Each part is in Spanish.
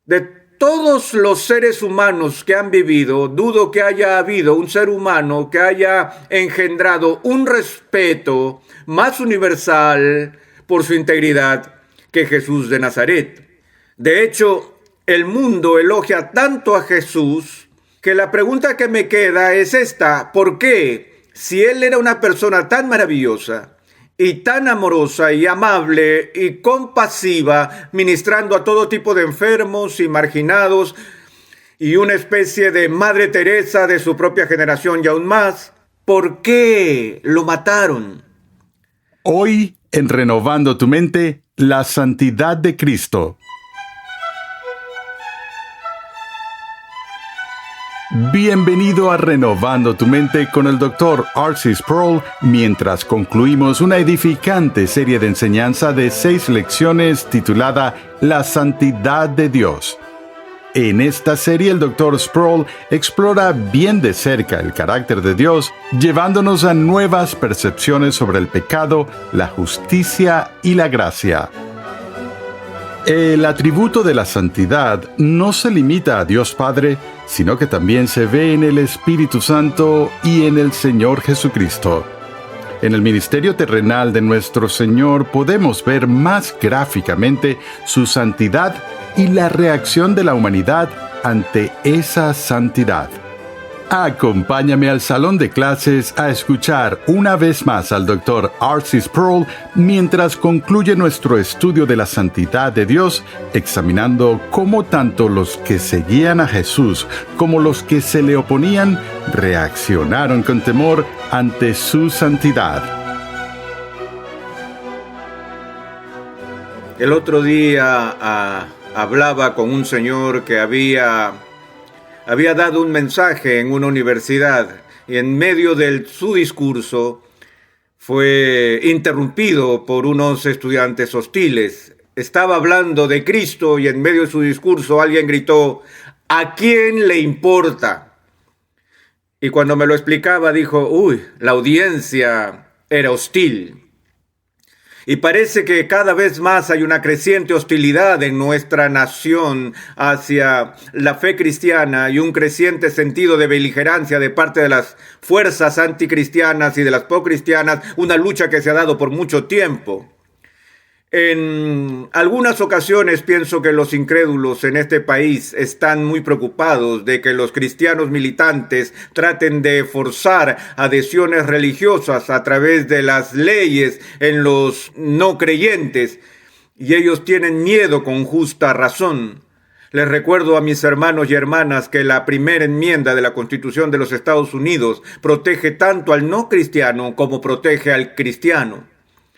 De todos los seres humanos que han vivido, dudo que haya habido un ser humano que haya engendrado un respeto más universal por su integridad que Jesús de Nazaret. De hecho, el mundo elogia tanto a Jesús que la pregunta que me queda es esta: ¿por qué, si él era una persona tan maravillosa y tan amorosa y amable y compasiva, ministrando a todo tipo de enfermos y marginados, y una especie de Madre Teresa de su propia generación y aún más, ¿por qué lo mataron? Hoy, en Renovando tu Mente, la santidad de Cristo. Bienvenido a Renovando tu Mente con el Dr. R.C. Sproul, mientras concluimos una edificante serie de enseñanza de 6 lecciones titulada La Santidad de Dios. En esta serie el Dr. Sproul explora bien de cerca el carácter de Dios, llevándonos a nuevas percepciones sobre el pecado, la justicia y la gracia. El atributo de la santidad no se limita a Dios Padre, sino que también se ve en el Espíritu Santo y en el Señor Jesucristo. En el ministerio terrenal de nuestro Señor podemos ver más gráficamente su santidad y la reacción de la humanidad ante esa santidad. Acompáñame al salón de clases a escuchar una vez más al Dr. R.C. Sproul mientras concluye nuestro estudio de la santidad de Dios, examinando cómo tanto los que seguían a Jesús como los que se le oponían reaccionaron con temor ante su santidad. El otro día hablaba con un señor que había dado un mensaje en una universidad y en medio de su discurso fue interrumpido por unos estudiantes hostiles. Estaba hablando de Cristo y en medio de su discurso alguien gritó: ¿a quién le importa? Y cuando me lo explicaba dijo: la audiencia era hostil. Y parece que cada vez más hay una creciente hostilidad en nuestra nación hacia la fe cristiana y un creciente sentido de beligerancia de parte de las fuerzas anticristianas y de las pro-cristianas, una lucha que se ha dado por mucho tiempo. En algunas ocasiones pienso que los incrédulos en este país están muy preocupados de que los cristianos militantes traten de forzar adhesiones religiosas a través de las leyes en los no creyentes, y ellos tienen miedo con justa razón. Les recuerdo a mis hermanos y hermanas que la primera enmienda de la Constitución de los Estados Unidos protege tanto al no cristiano como protege al cristiano.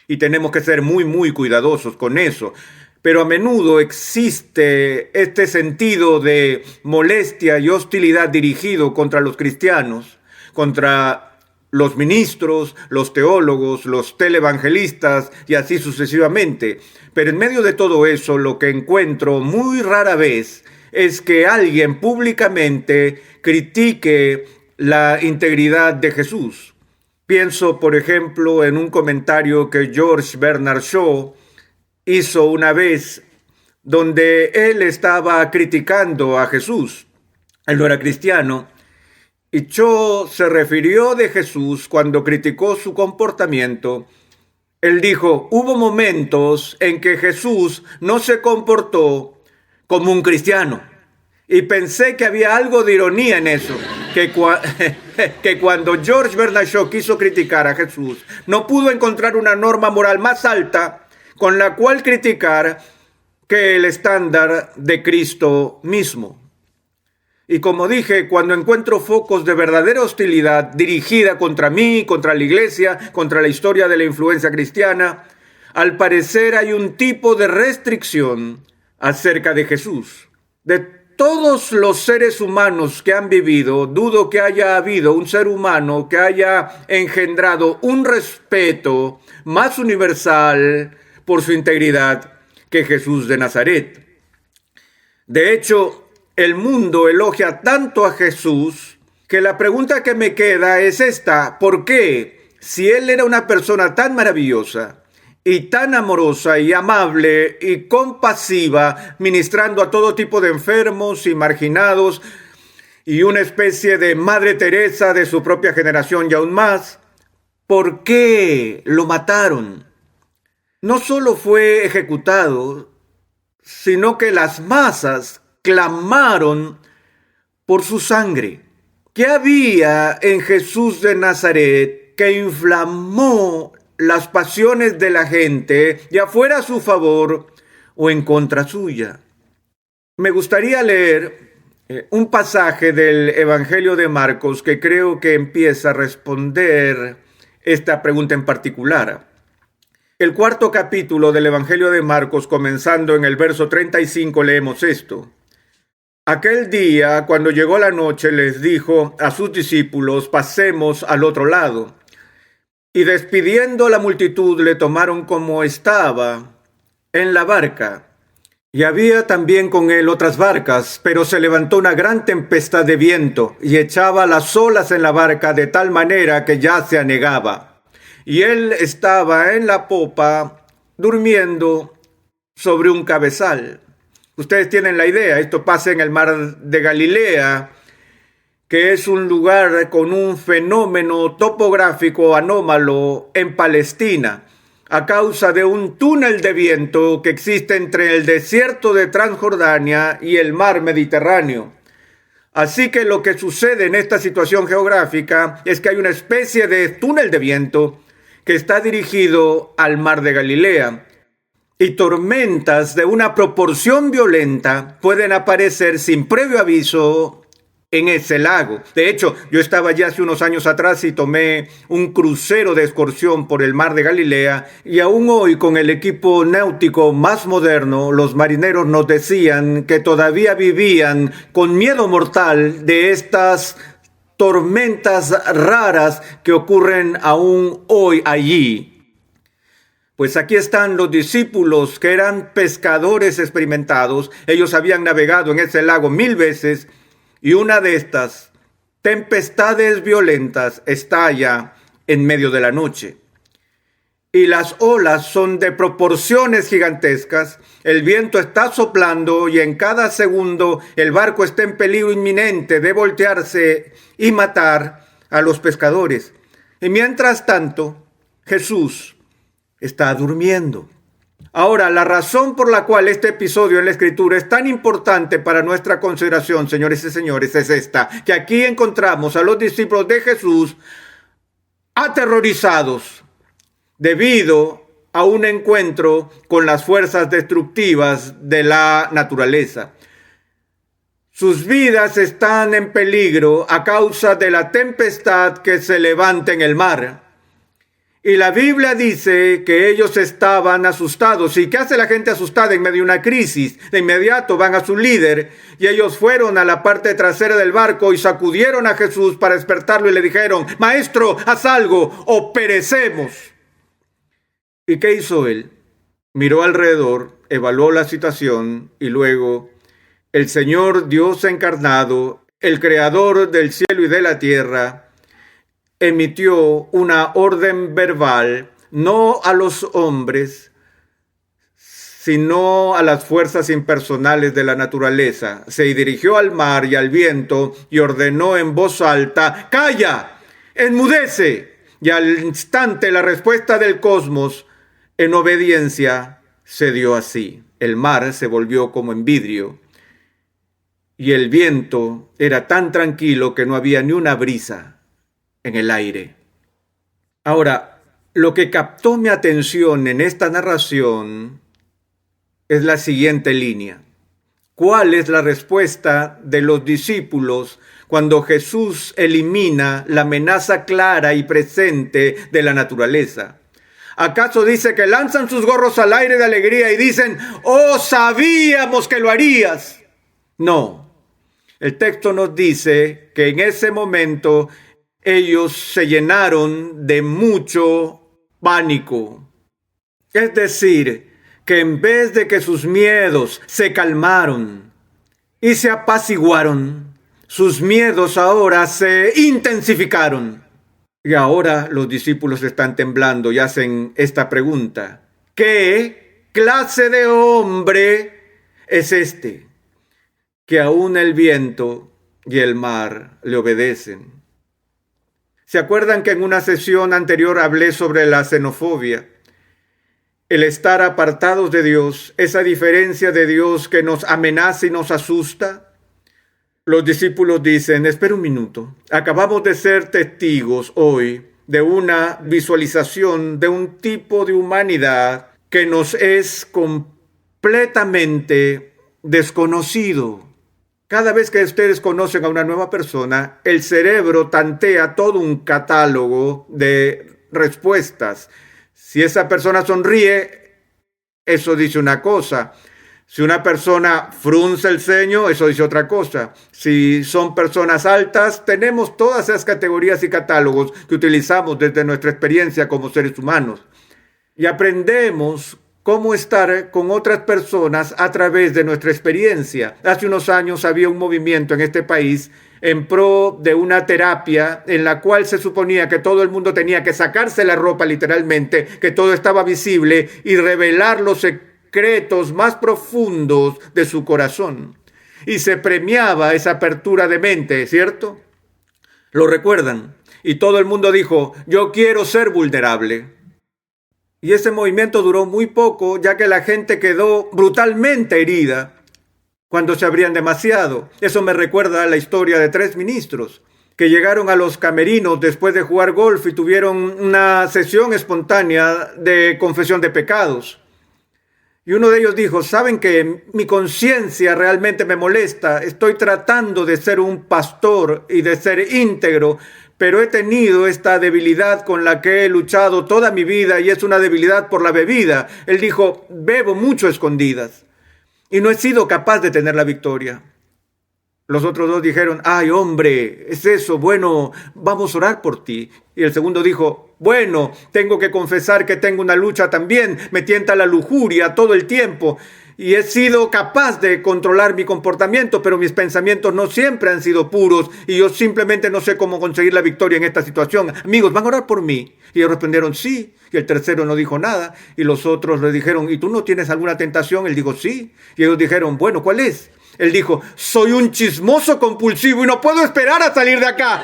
Y tenemos que ser muy cuidadosos con eso. Pero a menudo existe este sentido de molestia y hostilidad dirigido contra los cristianos, contra los ministros, los teólogos, los televangelistas y así sucesivamente. Pero en medio de todo eso, lo que encuentro muy rara vez es que alguien públicamente critique la integridad de Jesús. Pienso, por ejemplo, en un comentario que George Bernard Shaw hizo una vez, donde él estaba criticando a Jesús. Él no era cristiano, y Shaw se refirió de Jesús cuando criticó su comportamiento. Él dijo: hubo momentos en que Jesús no se comportó como un cristiano. Y pensé que había algo de ironía en eso, que cuando George Bernard Shaw quiso criticar a Jesús, no pudo encontrar una norma moral más alta con la cual criticar que el estándar de Cristo mismo. Y como dije, cuando encuentro focos de verdadera hostilidad dirigida contra mí, contra la iglesia, contra la historia de la influencia cristiana, al parecer hay un tipo de restricción acerca de Jesús. De todos los seres humanos que han vivido, dudo que haya habido un ser humano que haya engendrado un respeto más universal por su integridad que Jesús de Nazaret. De hecho, el mundo elogia tanto a Jesús que la pregunta que me queda es esta: ¿por qué, si él era una persona tan maravillosa y tan amorosa y amable y compasiva, ministrando a todo tipo de enfermos y marginados, y una especie de Madre Teresa de su propia generación y aún más. ¿Por qué lo mataron? No solo fue ejecutado, sino que las masas clamaron por su sangre. ¿Qué había en Jesús de Nazaret que inflamó las pasiones de la gente, ya fuera a su favor o en contra suya? Me gustaría leer un pasaje del Evangelio de Marcos que creo que empieza a responder esta pregunta en particular. El 4º capítulo del Evangelio de Marcos, comenzando en el verso 35, leemos esto. Aquel día, cuando llegó la noche, les dijo a sus discípulos: pasemos al otro lado. Y despidiendo a la multitud, le tomaron como estaba en la barca. Y había también con él otras barcas, pero se levantó una gran tempestad de viento y echaba las olas en la barca de tal manera que ya se anegaba. Y él estaba en la popa durmiendo sobre un cabezal. Ustedes tienen la idea, esto pasa en el mar de Galilea, que es un lugar con un fenómeno topográfico anómalo en Palestina, a causa de un túnel de viento que existe entre el desierto de Transjordania y el mar Mediterráneo. Así que lo que sucede en esta situación geográfica es que hay una especie de túnel de viento que está dirigido al mar de Galilea. Y tormentas de una proporción violenta pueden aparecer sin previo aviso en ese lago. De hecho, yo estaba ya hace unos años atrás y tomé un crucero de excursión por el mar de Galilea, y aún hoy, con el equipo náutico más moderno, los marineros nos decían que todavía vivían con miedo mortal de estas tormentas raras que ocurren aún hoy allí. Pues aquí están los discípulos que eran pescadores experimentados. Ellos habían navegado en ese lago 1000 veces, y una de estas tempestades violentas estalla en medio de la noche. Y las olas son de proporciones gigantescas, el viento está soplando y en cada segundo el barco está en peligro inminente de voltearse y matar a los pescadores. Y mientras tanto, Jesús está durmiendo. Ahora, la razón por la cual este episodio en la Escritura es tan importante para nuestra consideración, señores y señores, es esta: que aquí encontramos a los discípulos de Jesús aterrorizados debido a un encuentro con las fuerzas destructivas de la naturaleza. Sus vidas están en peligro a causa de la tempestad que se levanta en el mar. Y la Biblia dice que ellos estaban asustados. ¿Y qué hace la gente asustada en medio de una crisis? De inmediato van a su líder, y ellos fueron a la parte trasera del barco y sacudieron a Jesús para despertarlo y le dijeron: Maestro, haz algo o perecemos. ¿Y qué hizo él? Miró alrededor, evaluó la situación y luego el Señor Dios encarnado, el creador del cielo y de la tierra, emitió una orden verbal, no a los hombres, sino a las fuerzas impersonales de la naturaleza. Se dirigió al mar y al viento y ordenó en voz alta: ¡Calla! ¡Enmudece! Y al instante la respuesta del cosmos, en obediencia, se dio así. El mar se volvió como en vidrio y el viento era tan tranquilo que no había ni una brisa en el aire. Ahora, lo que captó mi atención en esta narración es la siguiente línea. ¿Cuál es la respuesta de los discípulos cuando Jesús elimina la amenaza clara y presente de la naturaleza? ¿Acaso dice que lanzan sus gorros al aire de alegría y dicen: ¡Oh, sabíamos que lo harías! No. El texto nos dice que en ese momento ellos se llenaron de mucho pánico. Es decir, que en vez de que sus miedos se calmaron y se apaciguaron, sus miedos ahora se intensificaron. Y ahora los discípulos están temblando y hacen esta pregunta: ¿qué clase de hombre es este, que aún el viento y el mar le obedecen? ¿Se acuerdan que en una sesión anterior hablé sobre la xenofobia? El estar apartados de Dios, esa diferencia de Dios que nos amenaza y nos asusta. Los discípulos dicen, espera un minuto, acabamos de ser testigos hoy de una visualización de un tipo de humanidad que nos es completamente desconocido. Cada vez que ustedes conocen a una nueva persona, el cerebro tantea todo un catálogo de respuestas. Si esa persona sonríe, eso dice una cosa. Si una persona frunce el ceño, eso dice otra cosa. Si son personas altas, tenemos todas esas categorías y catálogos que utilizamos desde nuestra experiencia como seres humanos. Y aprendemos cómo estar con otras personas a través de nuestra experiencia. Hace unos años había un movimiento en este país en pro de una terapia en la cual se suponía que todo el mundo tenía que sacarse la ropa literalmente, que todo estaba visible y revelar los secretos más profundos de su corazón. Y se premiaba esa apertura de mente, ¿cierto? ¿Lo recuerdan? Y todo el mundo dijo, yo quiero ser vulnerable. Y ese movimiento duró muy poco, ya que la gente quedó brutalmente herida cuando se abrían demasiado. Eso me recuerda a la historia de 3 ministros que llegaron a los camerinos después de jugar golf y tuvieron una sesión espontánea de confesión de pecados. Y uno de ellos dijo, ¿saben que mi conciencia realmente me molesta? Estoy tratando de ser un pastor y de ser íntegro, pero he tenido esta debilidad con la que he luchado toda mi vida y es una debilidad por la bebida. Él dijo, bebo mucho a escondidas y no he sido capaz de tener la victoria. Los otros 2 dijeron, ay hombre, es eso, bueno, vamos a orar por ti. Y el segundo dijo, bueno, tengo que confesar que tengo una lucha también, me tienta la lujuria todo el tiempo. Y he sido capaz de controlar mi comportamiento, pero mis pensamientos no siempre han sido puros y yo simplemente no sé cómo conseguir la victoria en esta situación. Amigos, ¿van a orar por mí? Y ellos respondieron, sí. Y el tercero no dijo nada. Y los otros le dijeron, ¿y tú no tienes alguna tentación? Él dijo, sí. Y ellos dijeron, bueno, ¿cuál es? Él dijo, soy un chismoso compulsivo y no puedo esperar a salir de acá.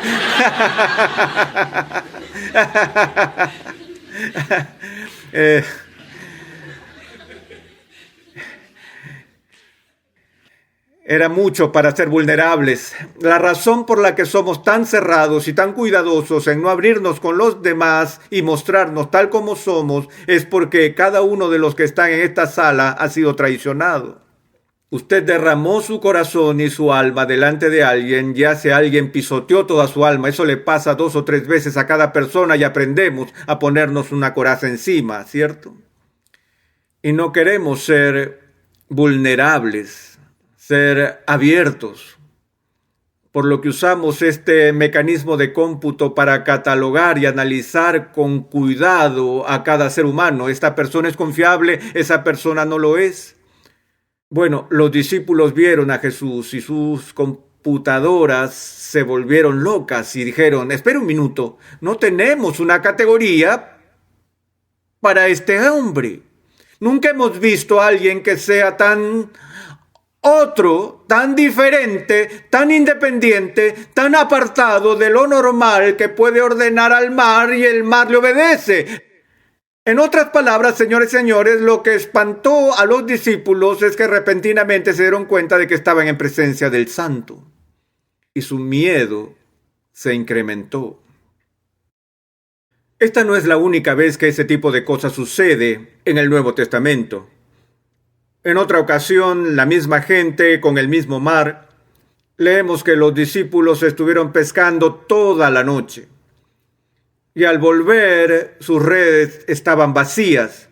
Era mucho para ser vulnerables. La razón por la que somos tan cerrados y tan cuidadosos en no abrirnos con los demás y mostrarnos tal como somos es porque cada uno de los que están en esta sala ha sido traicionado. Usted derramó su corazón y su alma delante de alguien, ya sea alguien pisoteó toda su alma. Eso le pasa 2 o 3 veces a cada persona y aprendemos a ponernos una coraza encima, ¿cierto? Y no queremos ser vulnerables, ser abiertos, por lo que usamos este mecanismo de cómputo para catalogar y analizar con cuidado a cada ser humano. Esta persona es confiable, esa persona no lo es. Bueno, los discípulos vieron a Jesús y sus computadoras se volvieron locas y dijeron, espera un minuto, no tenemos una categoría para este hombre. Nunca hemos visto a alguien que sea tan otro, tan diferente, tan independiente, tan apartado de lo normal que puede ordenar al mar y el mar le obedece. En otras palabras, señores y señores, lo que espantó a los discípulos es que repentinamente se dieron cuenta de que estaban en presencia del Santo y su miedo se incrementó. Esta no es la única vez que ese tipo de cosas sucede en el Nuevo Testamento. En otra ocasión, la misma gente con el mismo mar, leemos que los discípulos estuvieron pescando toda la noche. Y al volver, sus redes estaban vacías.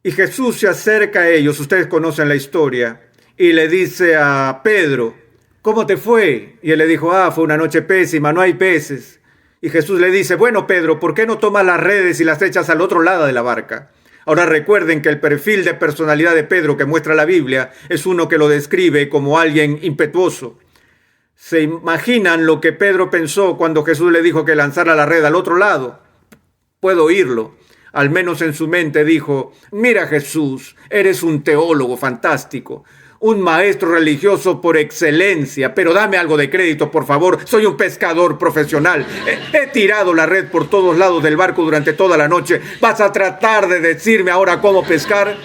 Y Jesús se acerca a ellos, ustedes conocen la historia, y le dice a Pedro, ¿cómo te fue? Y él le dijo, fue una noche pésima, no hay peces. Y Jesús le dice, bueno Pedro, ¿por qué no tomas las redes y las echas al otro lado de la barca? Ahora recuerden que el perfil de personalidad de Pedro que muestra la Biblia es uno que lo describe como alguien impetuoso. ¿Se imaginan lo que Pedro pensó cuando Jesús le dijo que lanzara la red al otro lado? Puedo oírlo. Al menos en su mente dijo: mira, Jesús, eres un teólogo fantástico, un maestro religioso por excelencia, pero dame algo de crédito, por favor. Soy un pescador profesional. He tirado la red por todos lados del barco durante toda la noche. ¿Vas a tratar de decirme ahora cómo pescar?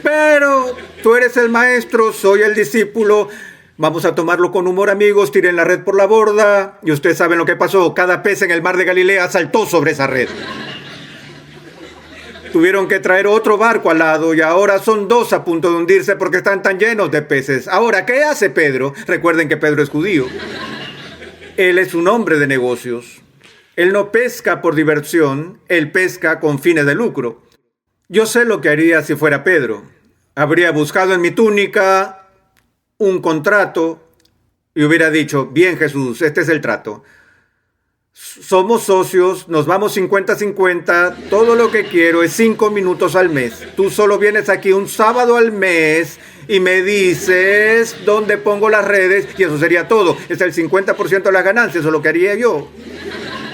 Pero tú eres el maestro, soy el discípulo. Vamos a tomarlo con humor, amigos. Tiren la red por la borda. Y ustedes saben lo que pasó. Cada pez en el mar de Galilea saltó sobre esa red. Tuvieron que traer otro barco al lado y ahora son dos a punto de hundirse porque están tan llenos de peces. Ahora, ¿qué hace Pedro? Recuerden que Pedro es judío. Él es un hombre de negocios. Él no pesca por diversión, él pesca con fines de lucro. Yo sé lo que haría si fuera Pedro. Habría buscado en mi túnica un contrato y hubiera dicho: bien, Jesús, este es el trato. Somos socios, nos vamos 50-50, todo lo que quiero es 5 minutos al mes. Tú solo vienes aquí un sábado al mes y me dices dónde pongo las redes y eso sería todo. Es el 50% de las ganancias, eso es lo que haría yo.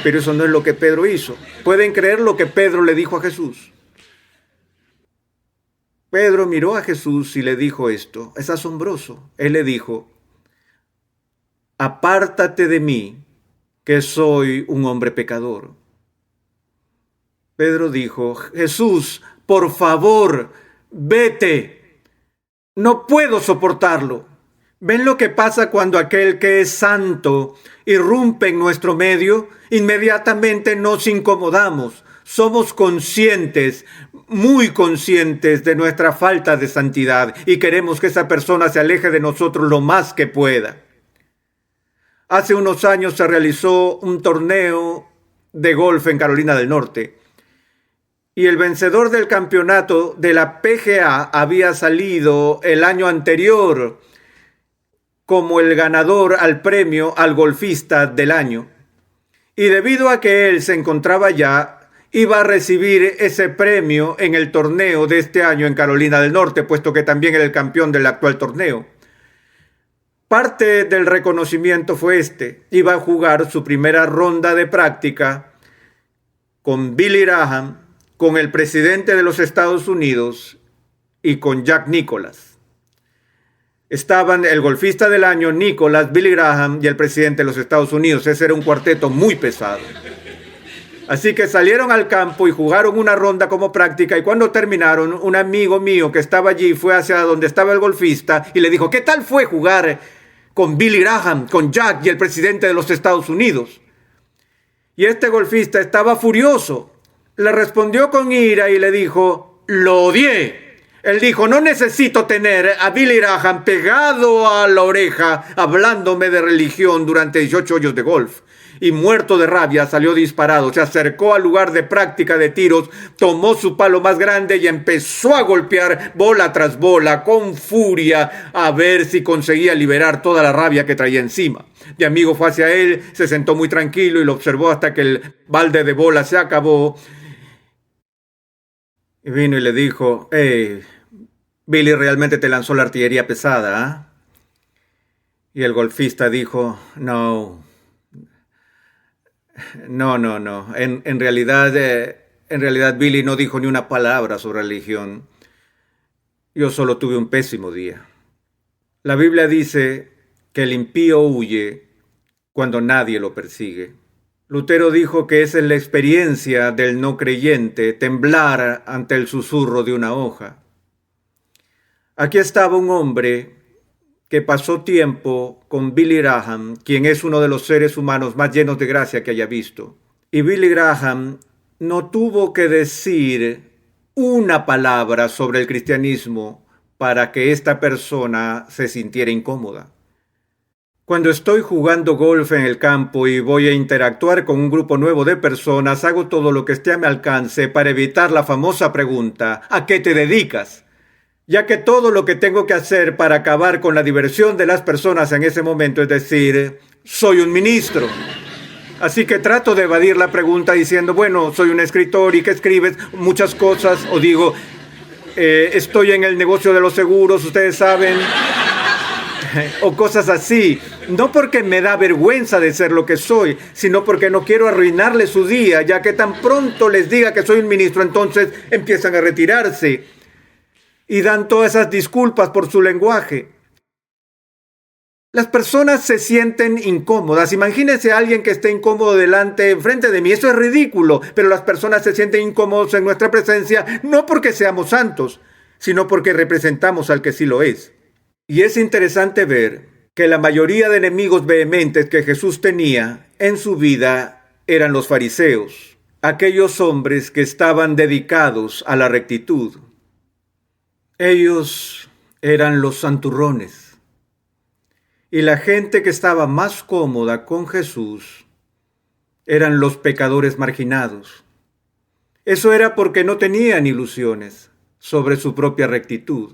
Pero eso no es lo que Pedro hizo. ¿Pueden creer lo que Pedro le dijo a Jesús? Pedro miró a Jesús y le dijo esto. Es asombroso. Él le dijo: apártate de mí, que soy un hombre pecador. Pedro dijo: Jesús, por favor, vete. No puedo soportarlo. ¿Ven lo que pasa cuando aquel que es santo irrumpe en nuestro medio? Inmediatamente nos incomodamos. Somos conscientes, muy conscientes de nuestra falta de santidad y queremos que esa persona se aleje de nosotros lo más que pueda. Hace unos años se realizó un torneo de golf en Carolina del Norte y el vencedor del campeonato de la PGA había salido el año anterior como el ganador al premio al golfista del año. Y debido a que él se encontraba allá, iba a recibir ese premio en el torneo de este año en Carolina del Norte, puesto que también era el campeón del actual torneo. Parte del reconocimiento fue iba a jugar su primera ronda de práctica con Billy Graham, con el presidente de los Estados Unidos y con Jack Nicklaus. Estaban el golfista del año, Nicklaus, Billy Graham y el presidente de los Estados Unidos. Ese era un cuarteto muy pesado. Así que salieron al campo y jugaron una ronda como práctica y cuando terminaron, un amigo mío que estaba allí fue hacia donde estaba el golfista y le dijo: ¿qué tal fue jugar con Billy Graham, con Jack y el presidente de los Estados Unidos? Y este golfista estaba furioso. Le respondió con ira y le dijo: lo odié. Él dijo: no necesito tener a Billy Graham pegado a la oreja hablándome de religión durante 18 hoyos de golf. Y muerto de rabia salió disparado, se acercó al lugar de práctica de tiros, tomó su palo más grande y empezó a golpear bola tras bola con furia a ver si conseguía liberar toda la rabia que traía encima. Mi amigo fue hacia él, se sentó muy tranquilo y lo observó hasta que el balde de bola se acabó. Y vino y le dijo: Billy realmente te lanzó la artillería pesada, ¿eh? Y el golfista dijo: No. En realidad Billy no dijo ni una palabra sobre religión. Yo solo tuve un pésimo día. La Biblia dice que el impío huye cuando nadie lo persigue. Lutero dijo que esa es la experiencia del no creyente, temblar ante el susurro de una hoja. Aquí estaba un hombre que pasó tiempo con Billy Graham, quien es uno de los seres humanos más llenos de gracia que haya visto. Y Billy Graham no tuvo que decir una palabra sobre el cristianismo para que esta persona se sintiera incómoda. Cuando estoy jugando golf en el campo y voy a interactuar con un grupo nuevo de personas, hago todo lo que esté a mi alcance para evitar la famosa pregunta: ¿a qué te dedicas? Ya que todo lo que tengo que hacer para acabar con la diversión de las personas en ese momento es decir: soy un ministro. Así que trato de evadir la pregunta diciendo: bueno, soy un escritor. ¿Y qué escribes? Muchas cosas. O digo: estoy en el negocio de los seguros, ustedes saben. o cosas así. No porque me da vergüenza de ser lo que soy, sino porque no quiero arruinarle su día, ya que tan pronto les diga que soy un ministro, entonces empiezan a retirarse y dan todas esas disculpas por su lenguaje. Las personas se sienten incómodas. Imagínense a alguien que esté incómodo enfrente de mí. Eso es ridículo, pero las personas se sienten incómodos en nuestra presencia, no porque seamos santos, sino porque representamos al que sí lo es. Y es interesante ver que la mayoría de enemigos vehementes que Jesús tenía en su vida eran los fariseos, aquellos hombres que estaban dedicados a la rectitud. Ellos eran los santurrones. Y la gente que estaba más cómoda con Jesús eran los pecadores marginados. Eso era porque no tenían ilusiones sobre su propia rectitud.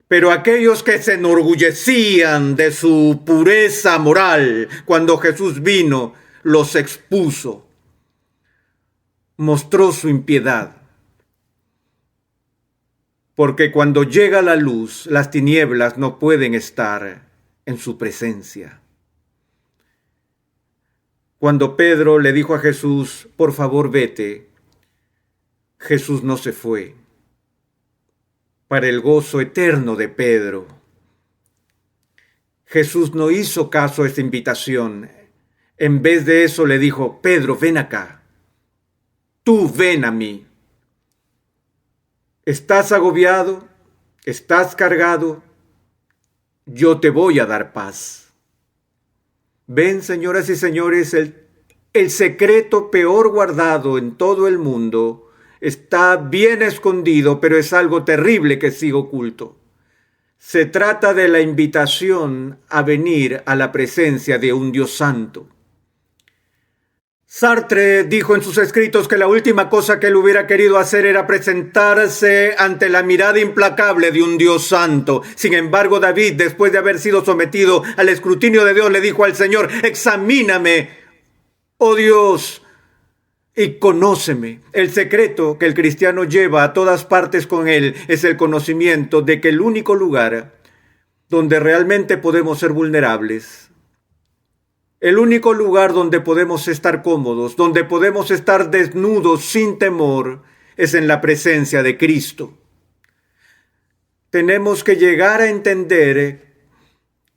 Pero aquellos que se enorgullecían de su pureza moral, cuando Jesús vino, los expuso, mostró su impiedad. Porque cuando llega la luz, las tinieblas no pueden estar en su presencia. Cuando Pedro le dijo a Jesús, por favor vete, Jesús no se fue. Para el gozo eterno de Pedro, Jesús no hizo caso a esta invitación. En vez de eso le dijo, Pedro, ven acá. Tú ven a mí. ¿Estás agobiado? ¿Estás cargado? Yo te voy a dar paz. Ven, señoras y señores, el secreto peor guardado en todo el mundo está bien escondido, pero es algo terrible que sigue oculto. Se trata de la invitación a venir a la presencia de un Dios santo. Sartre dijo en sus escritos que la última cosa que él hubiera querido hacer era presentarse ante la mirada implacable de un Dios santo. Sin embargo, David, después de haber sido sometido al escrutinio de Dios, le dijo al Señor, examíname, oh Dios, y conóceme. El secreto que el cristiano lleva a todas partes con él es el conocimiento de que el único lugar donde realmente podemos ser vulnerables, el único lugar donde podemos estar cómodos, donde podemos estar desnudos sin temor, es en la presencia de Cristo. Tenemos que llegar a entender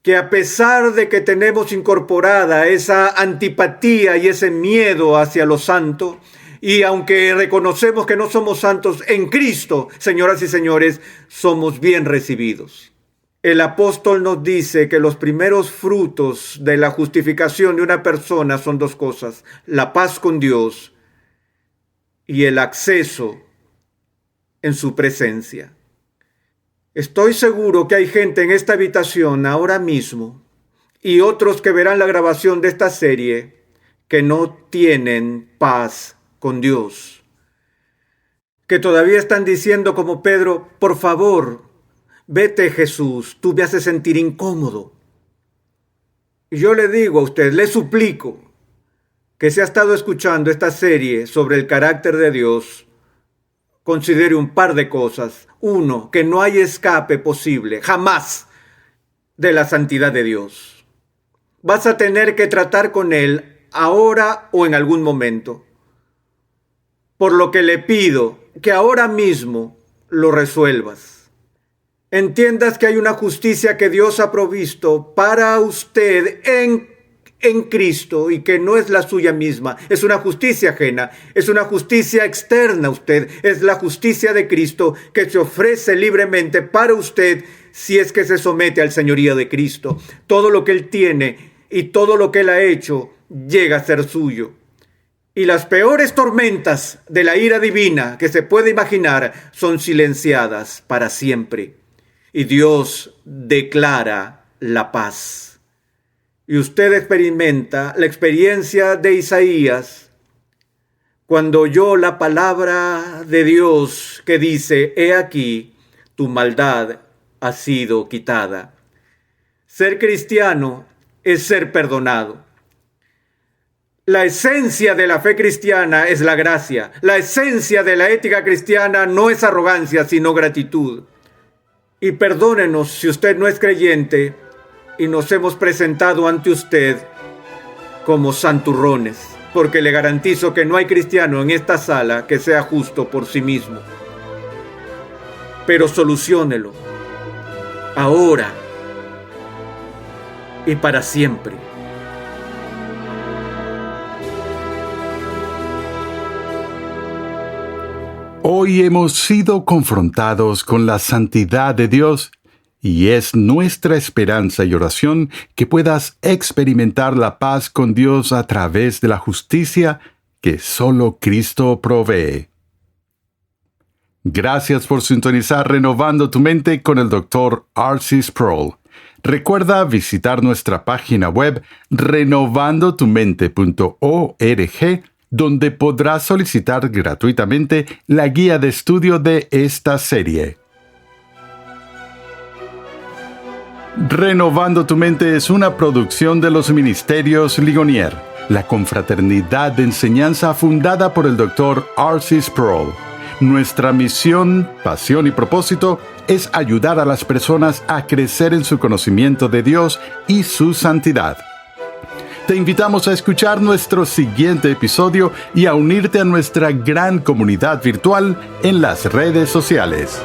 que a pesar de que tenemos incorporada esa antipatía y ese miedo hacia lo santo, y aunque reconocemos que no somos santos en Cristo, señoras y señores, somos bien recibidos. El apóstol nos dice que los primeros frutos de la justificación de una persona son dos cosas: la paz con Dios y el acceso en su presencia. Estoy seguro que hay gente en esta habitación ahora mismo y otros que verán la grabación de esta serie que no tienen paz con Dios, que todavía están diciendo como Pedro, por favor, vete Jesús, tú me haces sentir incómodo. Y yo le digo a usted, le suplico que si ha estado escuchando esta serie sobre el carácter de Dios, considere un par de cosas. Uno, que no hay escape posible, jamás, de la santidad de Dios. Vas a tener que tratar con Él ahora o en algún momento. Por lo que le pido que ahora mismo lo resuelvas. Entiendas que hay una justicia que Dios ha provisto para usted en Cristo y que no es la suya misma. Es una justicia ajena, es una justicia externa a usted. Es la justicia de Cristo que se ofrece libremente para usted si es que se somete al señorío de Cristo. Todo lo que Él tiene y todo lo que Él ha hecho llega a ser suyo. Y las peores tormentas de la ira divina que se puede imaginar son silenciadas para siempre. Y Dios declara la paz. Y usted experimenta la experiencia de Isaías cuando oyó la palabra de Dios que dice, he aquí, tu maldad ha sido quitada. Ser cristiano es ser perdonado. La esencia de la fe cristiana es la gracia. La esencia de la ética cristiana no es arrogancia, sino gratitud. Y perdónenos si usted no es creyente y nos hemos presentado ante usted como santurrones, porque le garantizo que no hay cristiano en esta sala que sea justo por sí mismo. Pero soluciónelo, ahora y para siempre. Hoy hemos sido confrontados con la santidad de Dios y es nuestra esperanza y oración que puedas experimentar la paz con Dios a través de la justicia que solo Cristo provee. Gracias por sintonizar Renovando tu Mente con el Dr. R.C. Sproul. Recuerda visitar nuestra página web renovandotumente.org, donde podrás solicitar gratuitamente la guía de estudio de esta serie. Renovando tu Mente es una producción de los Ministerios Ligonier, la confraternidad de enseñanza fundada por el Dr. R.C. Sproul. Nuestra misión, pasión y propósito es ayudar a las personas a crecer en su conocimiento de Dios y su santidad. Te invitamos a escuchar nuestro siguiente episodio y a unirte a nuestra gran comunidad virtual en las redes sociales.